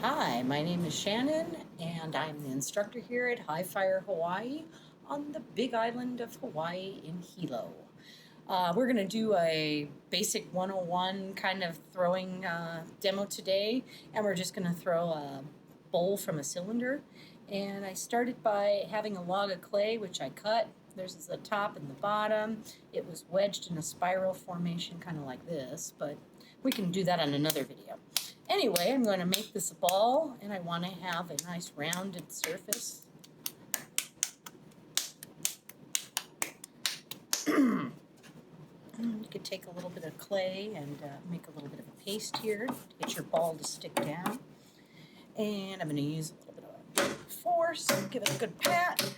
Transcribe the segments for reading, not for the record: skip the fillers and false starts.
Hi, my name is Shannon, and I'm the instructor here at High Fire Hawaii on the big island of Hawaii in Hilo. We're going to do a basic 101 kind of throwing demo today, and we're just going to throw a bowl from a cylinder. And I started by having a log of clay, which I cut. There's the top and the bottom. It was wedged in a spiral formation, kind of like this, but we can do that on another video. Anyway, I'm going to make this a ball, and I want to have a nice rounded surface. You could take a little bit of clay and make a little bit of a paste here to get your ball to stick down. And I'm going to use a little bit of force, give it a good pat.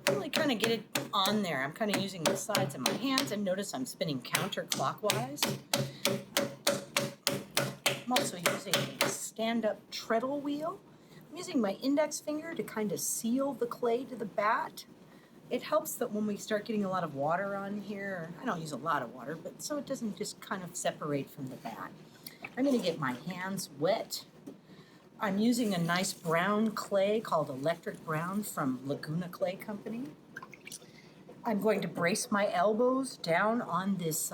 Really kind of get it on there. I'm kind of using the sides of my hands, and notice I'm spinning counterclockwise. I'm also using a stand-up treadle wheel. I'm using my index finger to kind of seal the clay to the bat. It helps that when we start getting a lot of water on here, I don't use a lot of water, but so it doesn't just kind of separate from the bat. I'm going to get my hands wet. I'm using a nice brown clay called Electric Brown from Laguna Clay Company. I'm going to brace my elbows down on this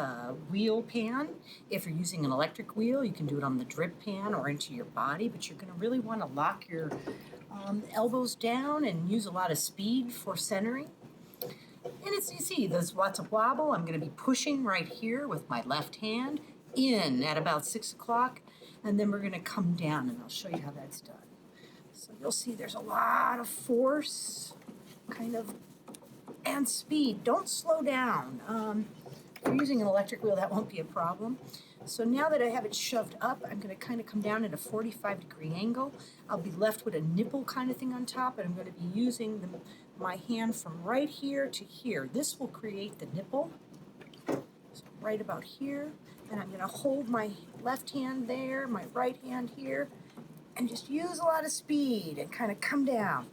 wheel pan. If you're using an electric wheel, you can do it on the drip pan or into your body, but you're going to really want to lock your elbows down and use a lot of speed for centering. And you see, there's lots of wobble. I'm going to be pushing right here with my left hand in at about 6 o'clock, and then we're going to come down, and I'll show you how that's done. So you'll see there's a lot of force, kind of, and speed. Don't slow down. If you're using an electric wheel, that won't be a problem. So now that I have it shoved up, I'm going to kind of come down at a 45-degree angle. I'll be left with a nipple kind of thing on top, and I'm going to be using my hand from right here to here. This will create the nipple, so right about here. And I'm going to hold my left hand there, my right hand here, and just use a lot of speed and kind of come down.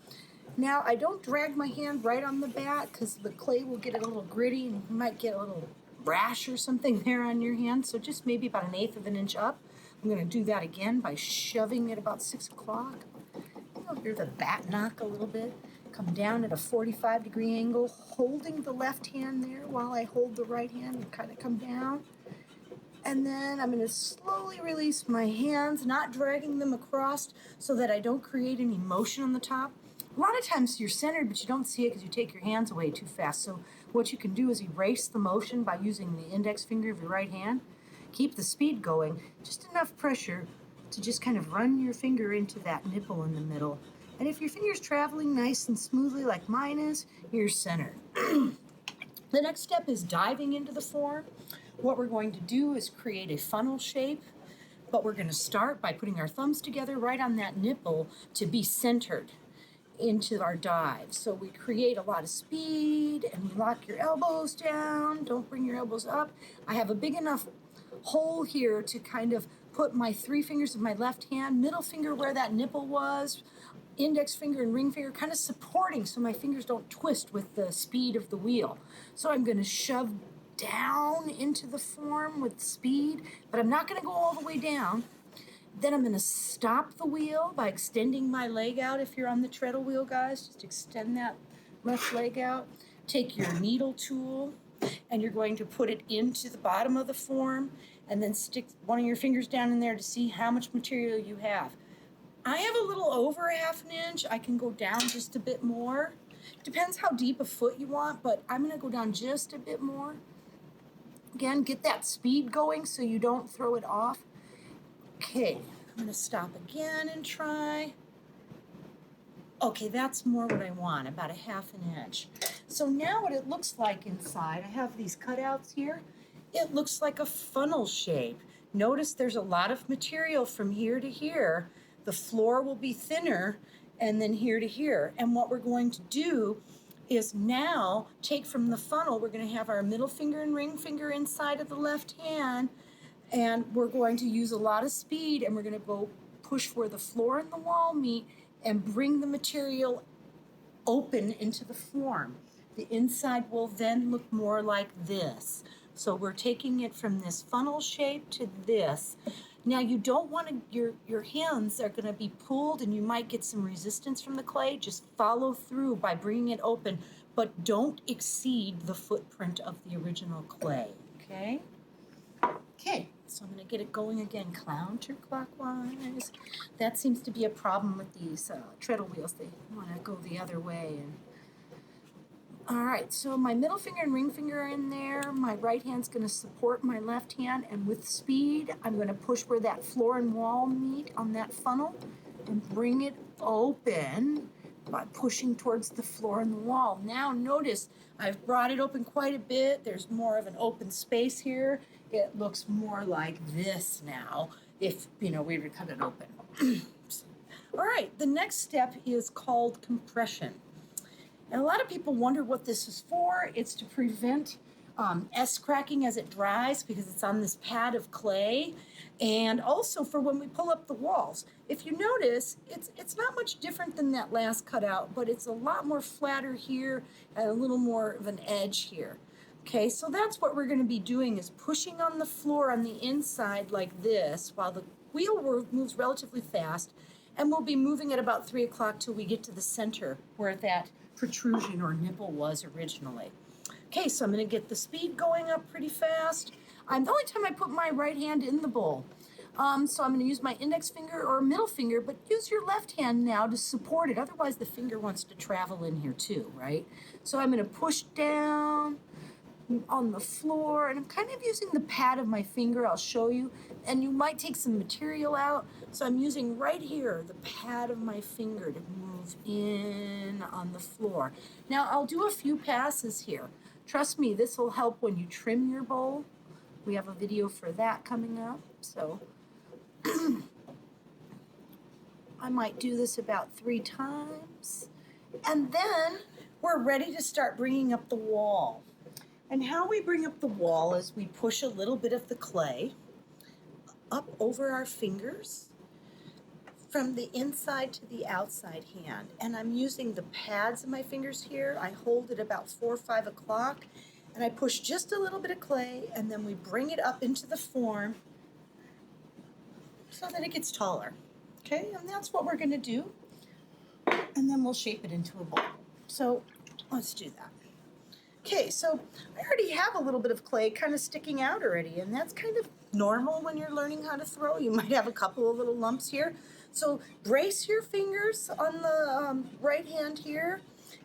Now, I don't drag my hand right on the bat because the clay will get it a little gritty and you might get a little rash or something there on your hand. So just maybe about 1/8 of an inch up. I'm going to do that again by shoving at about 6 o'clock. You'll hear the bat knock a little bit. Come down at a 45-degree angle, holding the left hand there while I hold the right hand and kind of come down. And then I'm going to slowly release my hands, not dragging them across so that I don't create any motion on the top. A lot of times you're centered, but you don't see it because you take your hands away too fast. So what you can do is erase the motion by using the index finger of your right hand. Keep the speed going, just enough pressure to just kind of run your finger into that nipple in the middle. And if your finger's traveling nice and smoothly like mine is, you're centered. The next step is diving into the form. What we're going to do is create a funnel shape, but we're going to start by putting our thumbs together right on that nipple to be centered into our dive. So we create a lot of speed and you lock your elbows down. Don't bring your elbows up. I have a big enough hole here to kind of put my 3 fingers of my left hand, middle finger where that nipple was, index finger and ring finger kind of supporting so my fingers don't twist with the speed of the wheel. So I'm going to shove down into the form with speed, but I'm not going to go all the way down. Then I'm going to stop the wheel by extending my leg out. If you're on the treadle wheel, guys, just extend that left leg out. Take your needle tool, and you're going to put it into the bottom of the form, and then stick one of your fingers down in there to see how much material you have. I have a little over 1/2 inch. I can go down just a bit more. Depends how deep a foot you want, but I'm going to go down just a bit more. Again, get that speed going so you don't throw it off. Okay, I'm going to stop again and try. Okay, that's more what I want, about 1/2 inch. So now what it looks like inside, I have these cutouts here. It looks like a funnel shape. Notice there's a lot of material from here to here. The floor will be thinner, and then here to here. And what we're going to do is now take from the funnel, we're going to have our middle finger and ring finger inside of the left hand, and we're going to use a lot of speed, and we're going to go push where the floor and the wall meet and bring the material open into the form. The inside will then look more like this. So we're taking it from this funnel shape to this. Now you don't want to, your hands are going to be pulled and you might get some resistance from the clay. Just follow through by bringing it open, but don't exceed the footprint of the original clay, okay? Okay, so I'm going to get it going again, counterclockwise. That seems to be a problem with these treadle wheels. They want to go the other way. All right, so my middle finger and ring finger are in there. My right hand's going to support my left hand, and with speed, I'm going to push where that floor and wall meet on that funnel and bring it open by pushing towards the floor and the wall. Now notice I've brought it open quite a bit. There's more of an open space here. It looks more like this now if, we were to cut it open. All right, the next step is called compression. And a lot of people wonder what this is for. It's to prevent S-cracking as it dries because it's on this pad of clay, and also for when we pull up the walls. If you notice, it's not much different than that last cutout, but it's a lot more flatter here and a little more of an edge here. Okay, so that's what we're going to be doing, is pushing on the floor on the inside like this while the wheel moves relatively fast, and we'll be moving at about 3 o'clock till we get to the center where that protrusion or nipple was originally. Okay, so I'm going to get the speed going up pretty fast. The only time I put my right hand in the bowl. So I'm going to use my index finger or middle finger, but use your left hand now to support it. Otherwise, the finger wants to travel in here too, right? So I'm going to push down on the floor, and I'm kind of using the pad of my finger. I'll show you, and you might take some material out. So I'm using right here the pad of my finger to move in on the floor. Now I'll do a few passes here. Trust me, this will help when you trim your bowl. We have a video for that coming up, so I might do this about 3 times, and then we're ready to start bringing up the wall. And how we bring up the wall is we push a little bit of the clay up over our fingers from the inside to the outside hand. And I'm using the pads of my fingers here. I hold it about 4 or 5 o'clock, and I push just a little bit of clay, and then we bring it up into the form so that it gets taller. Okay, and that's what we're going to do. And then we'll shape it into a bowl. So let's do that. Okay, so I already have a little bit of clay kind of sticking out already, and that's kind of normal when you're learning how to throw. You might have a couple of little lumps here. So brace your fingers on the right hand here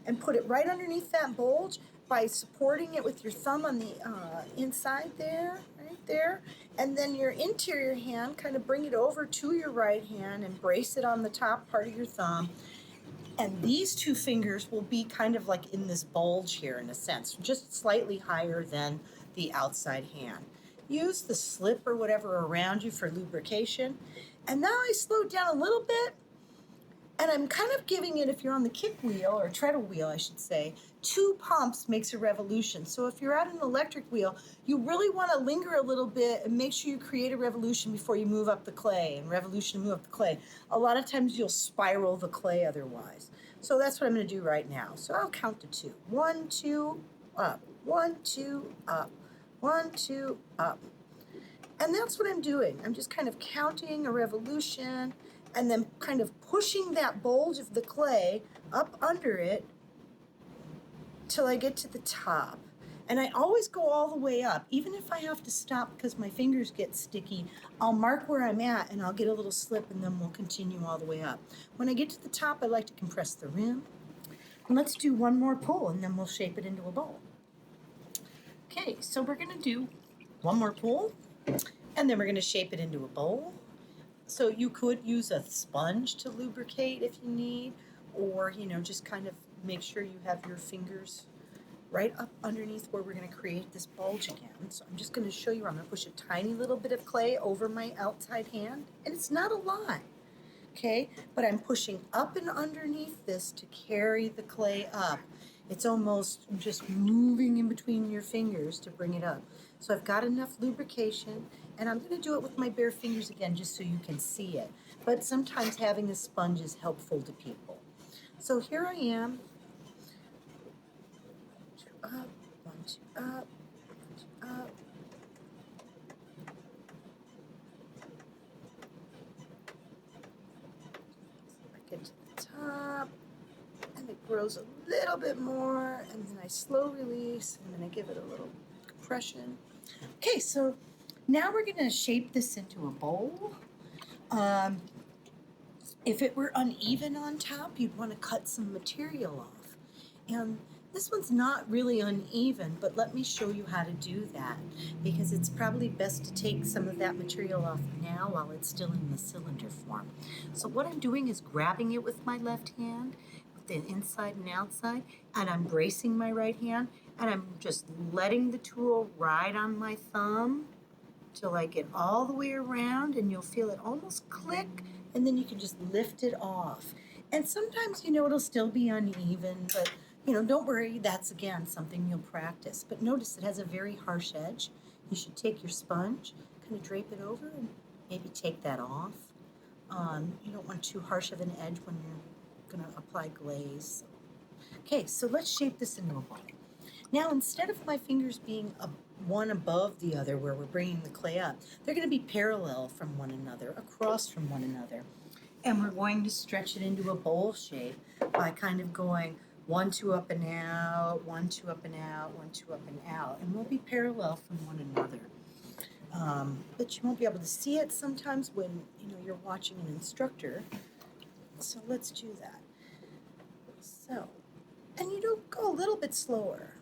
and put it right underneath that bulge by supporting it with your thumb on the inside there, right there. And then your interior hand, kind of bring it over to your right hand and brace it on the top part of your thumb. And these 2 fingers will be kind of like in this bulge here in a sense, just slightly higher than the outside hand. Use the slip or whatever around you for lubrication. And now I slowed down a little bit, and I'm kind of giving it, if you're on the kick wheel, or treadle wheel I should say, 2 pumps makes a revolution. So if you're at an electric wheel, you really want to linger a little bit and make sure you create a revolution before you move up the clay, and revolution to move up the clay. A lot of times you'll spiral the clay otherwise. So that's what I'm going to do right now. So I'll count to 2. 1, 2, up. 1, 2, up. 1, 2, up. And that's what I'm doing. I'm just kind of counting a revolution and then kind of pushing that bulge of the clay up under it till I get to the top. And I always go all the way up. Even if I have to stop because my fingers get sticky, I'll mark where I'm at and I'll get a little slip, and then we'll continue all the way up. When I get to the top, I like to compress the rim. And let's do one more pull, and then we'll shape it into a bowl. Okay, so we're going to do one more pull, and then we're going to shape it into a bowl. So you could use a sponge to lubricate if you need, or, just kind of make sure you have your fingers right up underneath where we're going to create this bulge again. So I'm just going to show you. I'm going to push a tiny little bit of clay over my outside hand, and it's not a lot, okay? But I'm pushing up and underneath this to carry the clay up. It's almost just moving in between your fingers to bring it up. So I've got enough lubrication, and I'm going to do it with my bare fingers again just so you can see it. But sometimes having a sponge is helpful to people. So here I am. Up, 1, 2, up, 1, 2, up. grows a little bit more, and then I slow release, and then I give it a little compression. Okay, so now we're gonna shape this into a bowl. Um, if it were uneven on top, you'd want to cut some material off. And this one's not really uneven, but let me show you how to do that, because it's probably best to take some of that material off now while it's still in the cylinder form. So what I'm doing is grabbing it with my left hand, with the inside and outside, and I'm bracing my right hand, and I'm just letting the tool ride on my thumb till I get all the way around, and you'll feel it almost click, and then you can just lift it off. And sometimes, it'll still be uneven, but, don't worry, that's again something you'll practice. But notice it has a very harsh edge. You should take your sponge, kind of drape it over, and maybe take that off. You don't want too harsh of an edge when you're going to apply glaze. Okay, so let's shape this into a bowl. Now, instead of my fingers being one above the other where we're bringing the clay up, they're going to be parallel from one another, across from one another. And we're going to stretch it into a bowl shape by kind of going 1, 2 up and out, 1, 2 up and out, 1, 2 up and out. And we'll be parallel from one another. But you won't be able to see it sometimes when you're watching an instructor. So let's do that. So, and go a little bit slower.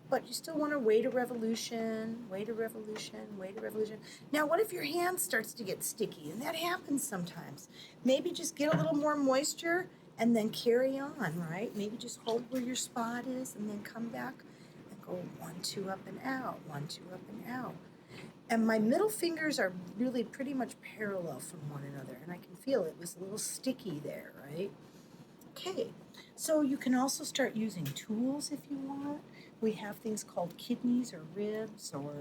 But you still want to wait a revolution, wait a revolution, wait a revolution. Now, what if your hand starts to get sticky? And that happens sometimes. Maybe just get a little more moisture and then carry on, right? Maybe just hold where your spot is and then come back and go 1, 2 up and out, 1, 2 up and out. And my middle fingers are really pretty much parallel from one another. And I can feel it was a little sticky there, right? Okay, so you can also start using tools if you want. We have things called kidneys or ribs, or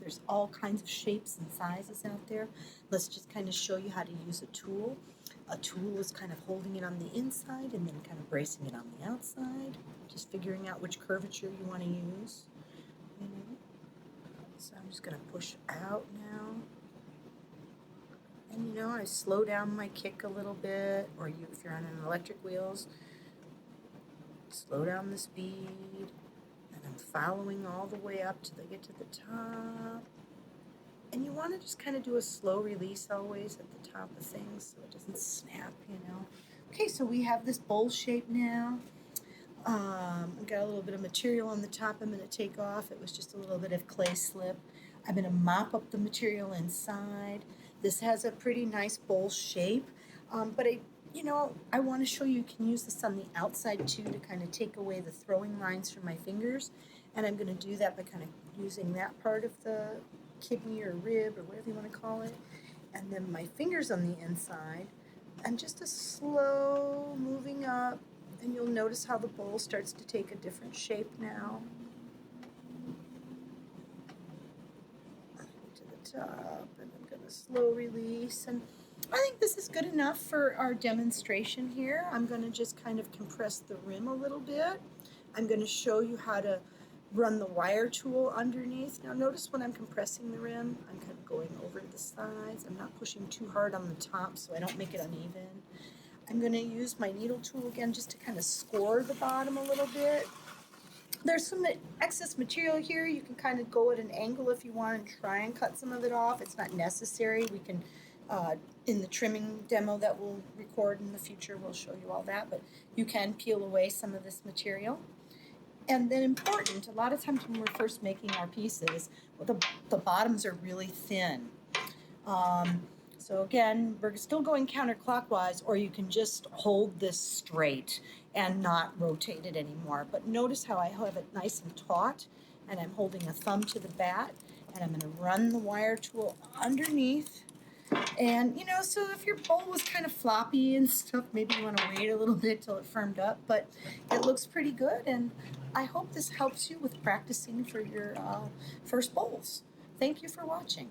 there's all kinds of shapes and sizes out there. Let's just kind of show you how to use a tool. A tool is kind of holding it on the inside and then kind of bracing it on the outside, just figuring out which curvature you want to use. So I'm just going to push out now. And I slow down my kick a little bit, or if you're on an electric wheels, slow down the speed. And I'm following all the way up till they get to the top. And you want to just kind of do a slow release always at the top of things so it doesn't snap, Okay, so we have this bowl shape now. I've got a little bit of material on the top I'm going to take off. It was just a little bit of clay slip. I'm going to mop up the material inside. This has a pretty nice bowl shape, but I want to show you can use this on the outside too to kind of take away the throwing lines from my fingers, and I'm going to do that by kind of using that part of the kidney or rib or whatever you want to call it, and then my fingers on the inside, and just a slow moving up, and you'll notice how the bowl starts to take a different shape now. To the top, and I'm going to slow release, and I think this is good enough for our demonstration here. I'm going to just kind of compress the rim a little bit. I'm going to show you how to run the wire tool underneath. Now notice when I'm compressing the rim, I'm kind of going over the sides. I'm not pushing too hard on the top so I don't make it uneven. I'm going to use my needle tool again just to kind of score the bottom a little bit. There's some excess material here. You can kind of go at an angle if you want and try and cut some of it off. It's not necessary. We can, in the trimming demo that we'll record in the future, we'll show you all that, but you can peel away some of this material. And then important, a lot of times when we're first making our pieces, the bottoms are really thin. So again, we're still going counterclockwise, or you can just hold this straight and not rotate it anymore. But notice how I have it nice and taut, and I'm holding a thumb to the bat, and I'm going to run the wire tool underneath. And, so if your bowl was kind of floppy and stuff, maybe you want to wait a little bit till it firmed up, but it looks pretty good, and I hope this helps you with practicing for your first bowls. Thank you for watching.